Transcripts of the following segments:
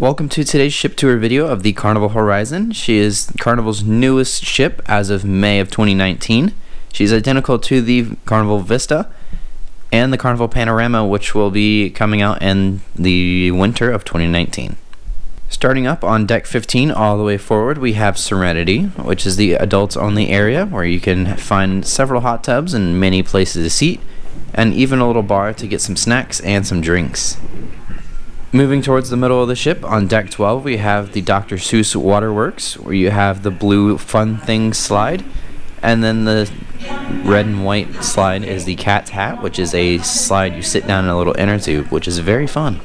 Welcome to today's ship tour video of the Carnival Horizon. She is Carnival's newest ship as of May of 2019. She's identical to the Carnival Vista and the Carnival Panorama, which will be coming out in the winter of 2019. Starting up on deck 15 all the way forward, we have Serenity, which is the adults only area where you can find several hot tubs and many places to seat, and even a little bar to get some snacks and some drinks. Moving towards the middle of the ship, on deck 12 we have the Dr. Seuss Waterworks, where you have the blue Fun Things slide, and then the red and white slide is the Cat's Hat, which is a slide you sit down in a little inner tube, which is very fun.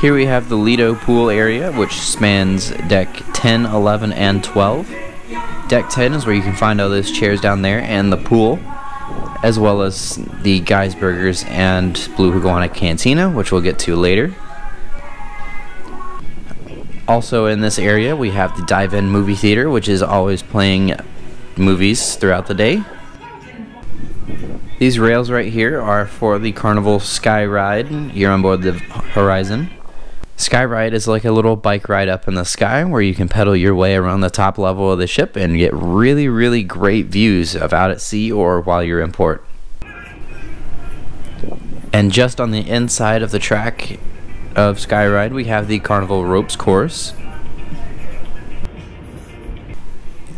Here we have the Lido Pool area, which spans deck 10, 11, and 12. Deck 10 is where you can find all those chairs down there and the pool, as well as the Guy's Burgers and Blue Iguana Cantina, which we'll get to later. Also in this area we have the Dive-In Movie Theater, which is always playing movies throughout the day. These rails right here are for the Carnival Sky Ride here on board the Horizon. Sky Ride is like a little bike ride up in the sky where you can pedal your way around the top level of the ship and get really great views of out at sea or while you're in port. And just on the inside of the track of Sky Ride we have the Carnival Ropes course,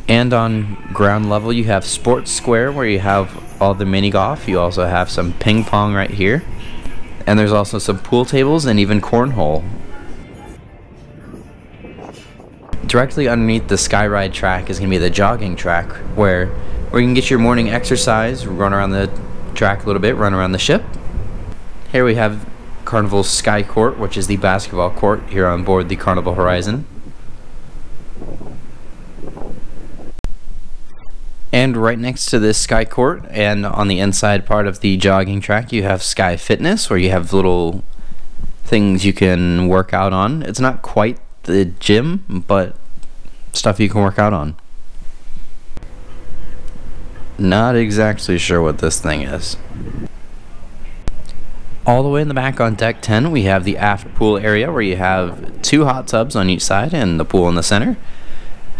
and on ground level you have Sports Square where you have all the mini golf. You also have some ping pong right here, and there's also some pool tables and even cornhole. Directly underneath the Sky Ride track is going to be the jogging track where you can get your morning exercise, run around the track a little bit, run around the ship. Here we have Carnival Sky Court, which is the basketball court here on board the Carnival Horizon. And right next to this Sky Court and on the inside part of the jogging track you have Sky Fitness, where you have little things you can work out on. It's not quite the gym, but stuff you can work out on. Not exactly sure what this thing is. All the way in the back on deck 10 we have the aft pool area where you have 2 hot tubs on each side and the pool in the center,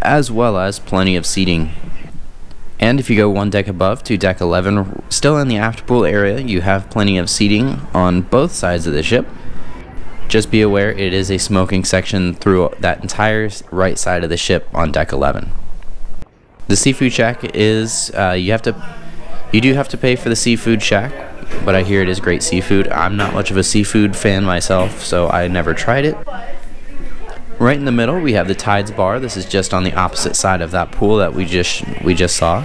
as well as plenty of seating. And if you go one deck above to deck 11, still in the aft pool area, you have plenty of seating on both sides of the ship. Just be aware it is a smoking section through that entire right side of the ship on deck 11. The seafood shack is you do have to pay for the seafood shack, but I hear it is great seafood. I'm not much of a seafood fan myself, so I never tried it. Right in the middle we have the Tides Bar. This is just on the opposite side of that pool that we just saw.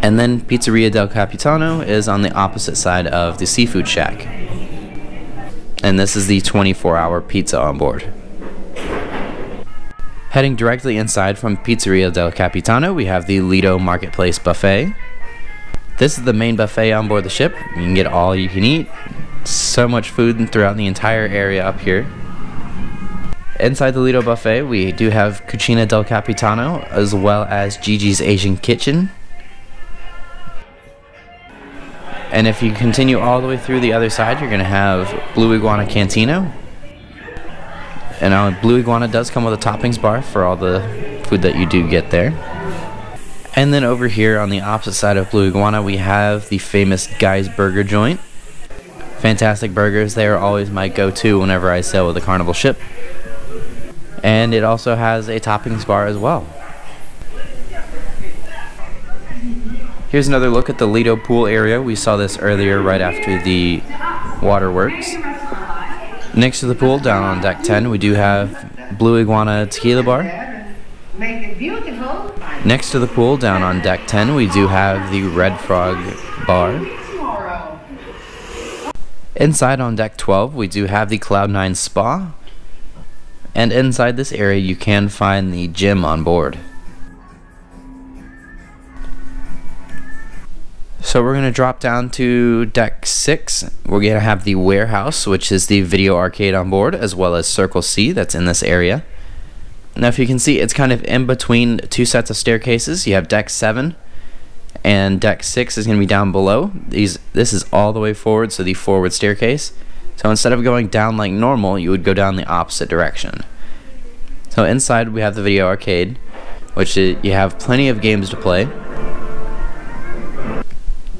And then Pizzeria Del Capitano is on the opposite side of the seafood shack. And this is the 24-hour pizza on board. Heading directly inside from Pizzeria Del Capitano we have the Lido Marketplace Buffet. This is the main buffet on board the ship. You can get all you can eat. So much food throughout the entire area up here. Inside the Lido Buffet we do have Cucina del Capitano as well as Gigi's Asian Kitchen. And if you continue all the way through the other side you're going to have Blue Iguana Cantina. And Blue Iguana does come with a toppings bar for all the food that you do get there. And then over here on the opposite side of Blue Iguana we have the famous Guy's Burger joint. Fantastic burgers. They are always my go-to whenever I sail with a Carnival ship. And it also has a toppings bar as well. Here's another look at the Lido Pool area. We saw this earlier right after the Waterworks. Next to the pool down on deck 10 we do have Blue Iguana Tequila Bar. Next to the pool down on deck 10 we do have the Red Frog Bar. Inside on deck 12 we do have the Cloud9 Spa. And inside this area you can find the gym on board. So we're going to drop down to deck 6. We're going to have the Warehouse, which is the video arcade on board, as well as Circle C that's in this area. Now if you can see, it's kind of in between 2 sets of staircases. You have deck 7 and deck 6 is going to be down below. This is all the way forward, so the forward staircase. So instead of going down like normal, you would go down the opposite direction. So inside we have the video arcade, which you have plenty of games to play.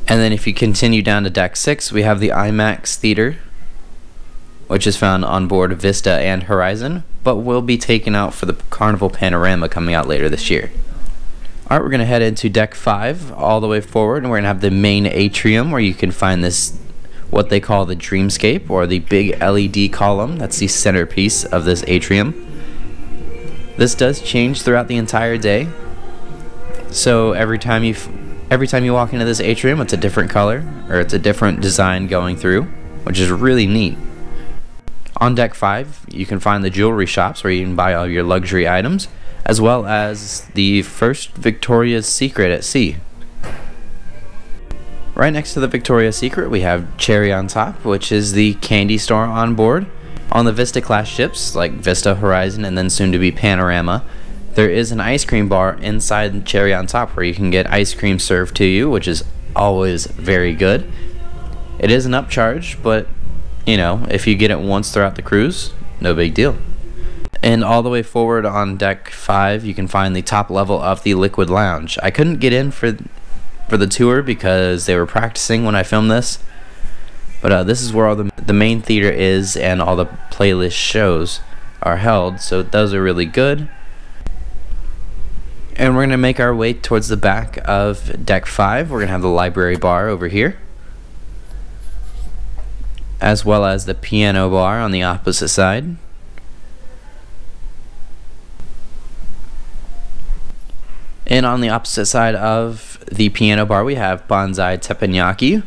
And then if you continue down to deck 6, we have the Imax Theater, which is found on board Vista and Horizon, but will be taken out for the Carnival Panorama coming out later this year. Alright, we're going to head into deck 5 all the way forward, and we're going to have the main atrium where you can find this, what they call the Dreamscape, or the big LED column. That's the centerpiece of this atrium. This does change throughout the entire day, so every time you walk into this atrium, it's a different color, or it's a different design going through, which is really neat. On deck 5, you can find the jewelry shops where you can buy all your luxury items, as well as the first Victoria's Secret at sea. Right next to the Victoria's Secret, we have Cherry on Top, which is the candy store on board. On the Vista class ships, like Vista, Horizon, and then soon to be Panorama, there is an ice cream bar inside Cherry on Top where you can get ice cream served to you, which is always very good. It is an upcharge, but you know, if you get it once throughout the cruise, no big deal. And all the way forward on deck 5, you can find the top level of the Liquid Lounge. I couldn't get in for the tour because they were practicing when I filmed this, but this is where all the main theater is and all the playlist shows are held, so those are really good. And we're going to make our way towards the back of deck 5. We're going to have the library bar over here, as well as the piano bar on the opposite side. And on the opposite side of the piano bar, we have Banzai Teppanyaki.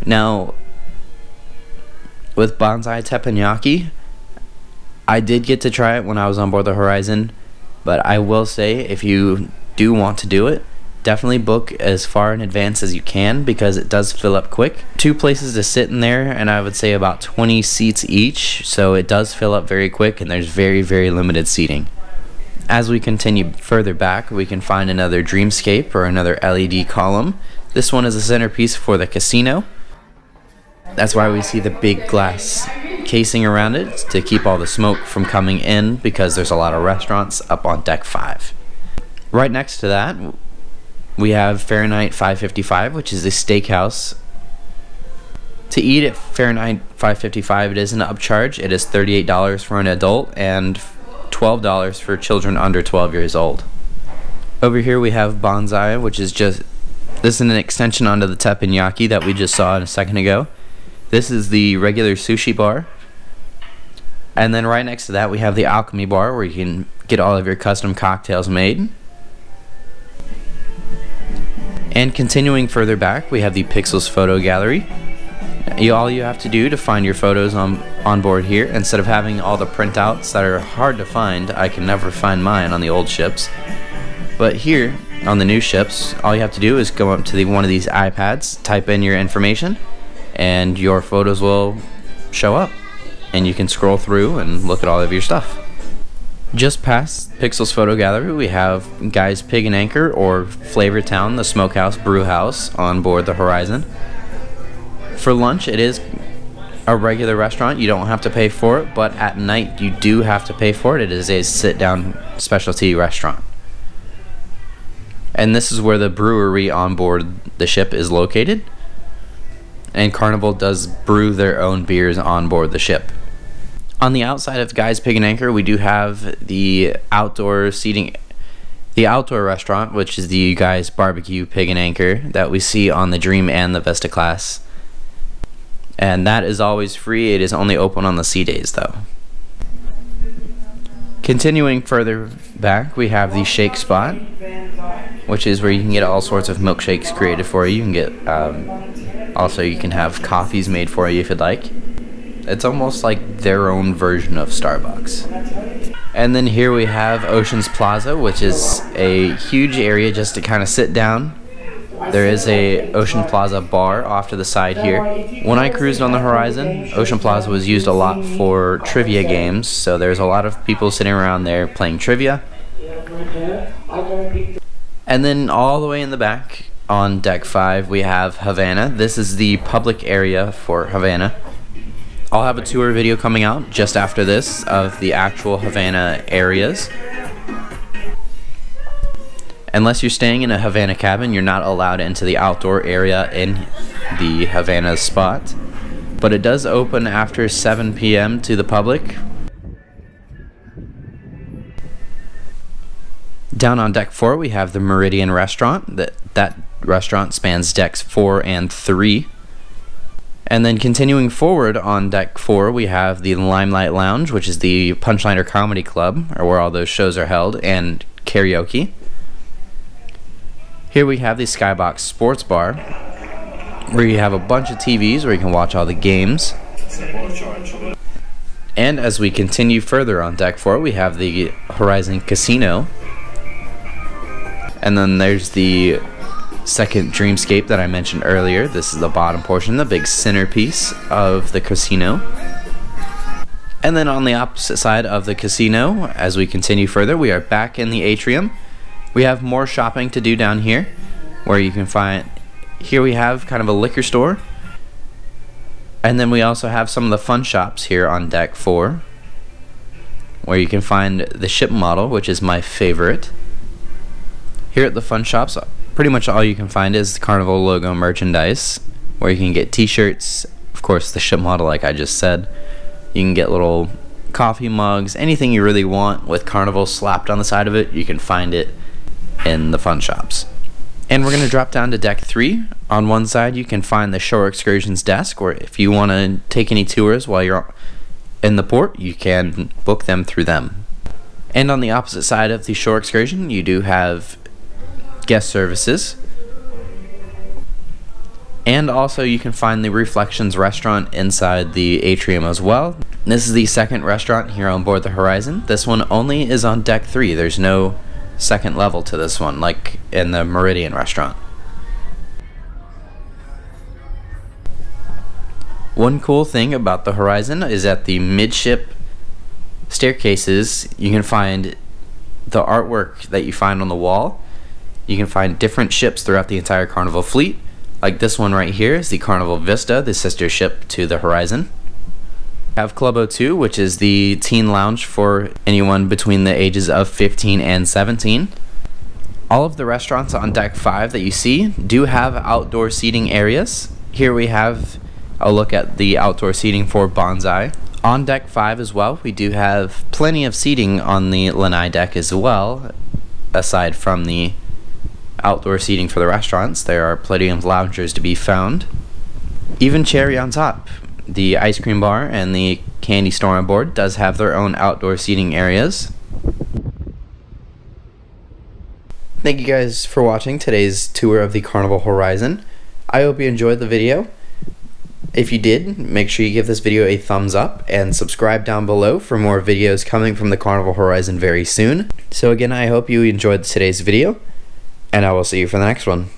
Now, with Banzai Teppanyaki, I did get to try it when I was on board the Horizon, but I will say, if you do want to do it, definitely book as far in advance as you can, because it does fill up quick. 2 places to sit in there, and I would say about 20 seats each, so it does fill up very quick, and there's very, very limited seating. As we continue further back, we can find another Dreamscape, or another LED column. This one is a centerpiece for the casino. That's why we see the big glass casing around it, to keep all the smoke from coming in, because there's a lot of restaurants up on deck 5. Right next to that, we have Fahrenheit 555, which is a steakhouse. To eat at Fahrenheit 555, it is an upcharge. It is $38 for an adult and $12 for children under 12 years old. Over here we have Banzai, which is this is an extension onto the teppanyaki that we just saw a second ago. This is the regular sushi bar. And then right next to that we have the alchemy bar, where you can get all of your custom cocktails made. And continuing further back, we have the Pixels photo gallery. All you have to do to find your photos on board here, instead of having all the printouts that are hard to find, I can never find mine on the old ships. But here, on the new ships, all you have to do is go up to one of these iPads, type in your information, and your photos will show up. And you can scroll through and look at all of your stuff. Just past Pixels Photo Gallery, we have Guy's Pig and Anchor, or Flavor Town, the Smokehouse Brew House on board the Horizon. For lunch, it is a regular restaurant. You don't have to pay for it, but at night you do have to pay for it. It is a sit-down specialty restaurant. And this is where the brewery on board the ship is located. And Carnival does brew their own beers on board the ship. On the outside of Guy's Pig and Anchor, we do have the outdoor seating, the outdoor restaurant, which is the Guy's Barbecue Pig and Anchor that we see on the Dream and the Vista class. And that is always free. It is only open on the sea days, though. Continuing further back, we have the Shake Spot, which is where you can get all sorts of milkshakes created for you. You can get, also you can have coffees made for you if you'd like. It's almost like their own version of Starbucks. And then here we have Ocean's Plaza, which is a huge area just to kind of sit down. There is a Ocean Plaza bar off to the side here. When I cruised on the Horizon, Ocean Plaza was used a lot for trivia games, so there's a lot of people sitting around there playing trivia. And then all the way in the back on deck 5 we have Havana. This is the public area for Havana. I'll have a tour video coming out just after this of the actual Havana areas. Unless you're staying in a Havana cabin, you're not allowed into the outdoor area in the Havana spot. But it does open after 7 p.m. to the public. Down on deck 4 we have the Meridian Restaurant. That restaurant spans decks 4 and 3. And then continuing forward on deck 4 we have the Limelight Lounge, which is the Punchliner Comedy Club, or where all those shows are held, and karaoke. Here we have the Skybox Sports Bar, where you have a bunch of TVs where you can watch all the games. And as we continue further on deck 4 we have the Horizon Casino. And then there's the second Dreamscape that I mentioned earlier. This is the bottom portion, the big centerpiece of the casino. And then on the opposite side of the casino, as we continue further, we are back in the atrium. We have more shopping to do down here, where you can find, here we have kind of a liquor store. And then we also have some of the fun shops here on deck 4, where you can find the ship model, which is my favorite. Here at the fun shops, pretty much all you can find is the Carnival logo merchandise, where you can get t-shirts, of course the ship model like I just said. You can get little coffee mugs, anything you really want with Carnival slapped on the side of it, you can find it in the fun shops. And we're going to drop down to deck 3. On one side you can find the Shore Excursions desk, where if you want to take any tours while you're in the port, you can book them through them. And on the opposite side of the Shore Excursion you do have guest services, and also you can find the Reflections restaurant inside the atrium as well. This is the second restaurant here on board the Horizon. This one only is on deck 3. There's no second level to this one like in the Meridian Restaurant. One cool thing about the Horizon is at the midship staircases you can find the artwork that you find on the wall. You can find different ships throughout the entire Carnival fleet. Like this one right here is the Carnival Vista, the sister ship to the Horizon. We have Club O2, which is the teen lounge for anyone between the ages of 15 and 17. All of the restaurants on deck 5 that you see do have outdoor seating areas. Here we have a look at the outdoor seating for Banzai. On deck 5 as well, we do have plenty of seating on the lanai deck as well, aside from the outdoor seating for the restaurants. There are plenty of loungers to be found. Even cherry on top, the ice cream bar and the candy store on board does have their own outdoor seating areas. Thank you guys for watching today's tour of the Carnival Horizon. I hope you enjoyed the video. If you did, make sure you give this video a thumbs up and subscribe down below for more videos coming from the Carnival Horizon very soon. So again, I hope you enjoyed today's video, and I will see you for the next one.